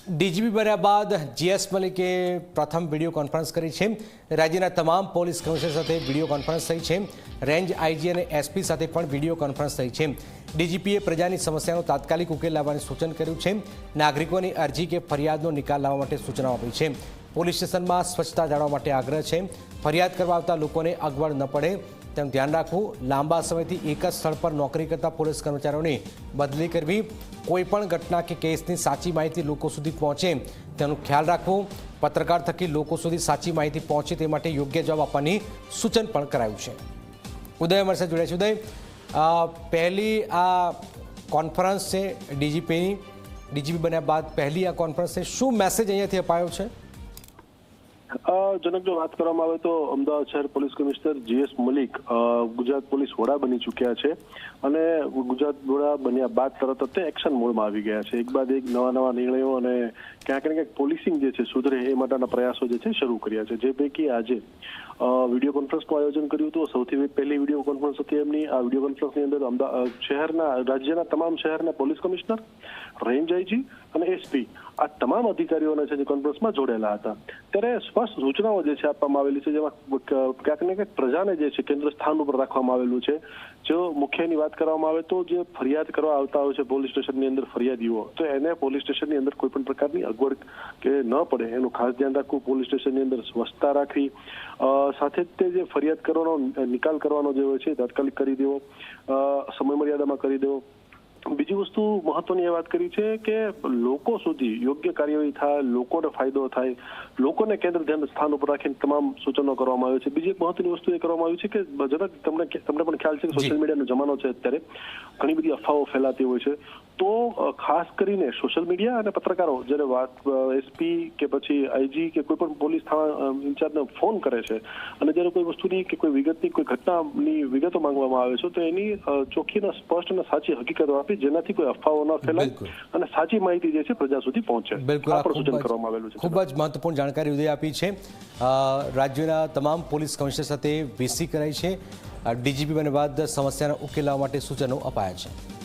DGP બન્યા બાદ GS મલિકે પ્રથમ વિડીયો કોન્ફરન્સ કરી છે। રાજ્યના તમામ પોલીસ કમિશનર સાથે વિડીયો કોન્ફરન્સ થઈ છે। રેન્જ આઈજી અને એસપી સાથે પણ વિડીયો કોન્ફરન્સ થઈ છે। ડીજીપીએ પ્રજાની સમસ્યાનો તાત્કાલિક ઉકેલ લાવવાનું સૂચન કર્યું છે। નાગરિકોની અરજી કે ફરિયાદનો નિકાલ લાવવા માટે સૂચનાઓ આપી છે। પોલીસ સ્ટેશનમાં સ્વચ્છતા જાળવવા માટે આગ્રહ છે। ફરિયાદ કરવા આવતા લોકોને અગવડ ન પડે તેનું ધ્યાન રાખવું। લાંબા સમયથી એક જ સ્થળ પર નોકરી કરતા પોલીસ કર્મચારીઓની બદલી કરવી। કોઈપણ ઘટના કે કેસની સાચી માહિતી લોકો સુધી પહોંચે તેનું ખ્યાલ રાખવું। પત્રકાર થકી લોકો સુધી સાચી માહિતી પહોંચે તે માટે યોગ્ય જવાબ આપવાની સૂચન પણ કરાયું છે। ઉદય અમારી સાથે જોડાયા છે। ઉદય, પહેલી આ કોન્ફરન્સ છે ડીજીપી બન્યા બાદ પહેલી આ કોન્ફરન્સ છે, શું મેસેજ અહીંયાથી અપાયો છે? જનક, જો વાત કરવામાં આવે તો અમદાવાદ શહેર police commissioner GS Malik Gujarat police વડા બની ચૂક્યા છે અને ગુજરાત વડા બન્યા બાદ તરત જ એક્શન મોડમાં આવી ગયા છે। એક બાદ એક નવા નિર્ણયો અને ક્યાંક ને ક્યાંક પોલીસિંગ જે છે સુધરે એ માટેના પ્રયાસો જે છે શરૂ કર્યા છે। જે પૈકી આજે વિડીયો કોન્ફરન્સનું આયોજન કર્યું હતું। સૌથી પહેલી વિડીયો કોન્ફરન્સ હતી એમની। આ વિડીયો કોન્ફરન્સની અંદર રાજ્યના તમામ શહેરના પોલીસ કમિશનર, રેન્જ આઈજી અને એસપી આ તમામ અધિકારીઓને છે જે કોન્ફરન્સમાં જોડેલા હતા। ત્યારે સ્પષ્ટ સૂચનાઓ જે છે આપવામાં આવેલી છે, જેમાં ક્યાંક ને ક્યાંક પ્રજાને જે છે કેન્દ્ર સ્થાન ઉપર રાખવામાં આવેલું છે। જો મુખ્યની વાત કરવામાં આવે તો જે ફરિયાદ કરવા આવતા હોય છે પોલીસ સ્ટેશનની અંદર ફરિયાદીઓ, તો એને પોલીસ સ્ટેશનની અંદર કોઈ પણ પ્રકારની અગવડ કે ન પડે એનું ખાસ ધ્યાન રાખવું। પોલીસ સ્ટેશનની અંદર સ્વચ્છતા રાખવી, સાથે જ તે જે ફરિયાદ કરવાનો નિકાલ કરવાનો જે હોય છે તાત્કાલિક કરી દેવો, સમય મર્યાદામાં કરી દેવો। બીજી વસ્તુ મહત્વની એ વાત કરી છે કે લોકો સુધી યોગ્ય કાર્યવાહી થાય, લોકોને ફાયદો થાય, લોકોને કેન્દ્ર ધ્યાન સ્થાન ઉપર રાખીને તમામ સૂચનો કરવામાં આવ્યા છે। બીજી એક મહત્વની વસ્તુ એ કરવામાં આવી છે કે જરાક તમને પણ ખ્યાલ છે કે સોશિયલ મીડિયાનો જમાનો છે, અત્યારે ઘણી બધી અફવાઓ ફેલાતી હોય છે, તો ખાસ કરીને સોશિયલ મીડિયા અને પત્રકારો જ્યારે વાત એસપી કે પછી આઈજી કે કોઈ પણ પોલીસ થાણા ઇન્ચાર્જને ફોન કરે છે અને જ્યારે કોઈ વસ્તુની કે કોઈ વિગતની કોઈ ઘટનાની વિગતો માંગવામાં આવે છે, તો એની ચોખ્ખી સ્પષ્ટ અને સાચી હકીકતો આપી જેનાથી કોઈ અફવાઓ ન ફેલાય અને સાચી માહિતી જે છે પ્રજા સુધી પહોંચે। બિલકુલ, આ પણ સૂચન કરવામાં આવેલું છે। ખૂબ જ મહત્વપૂર્ણ જાણકારી ઉદય આપી છે। રાજ્યના તમામ પોલીસ કમિશનર સાથે વીસી કરાઈ છે। ડીજીપી બન્યા બાદ સમસ્યાનો ઉકેલ લાવવા માટે સૂચનો અપાયા છે।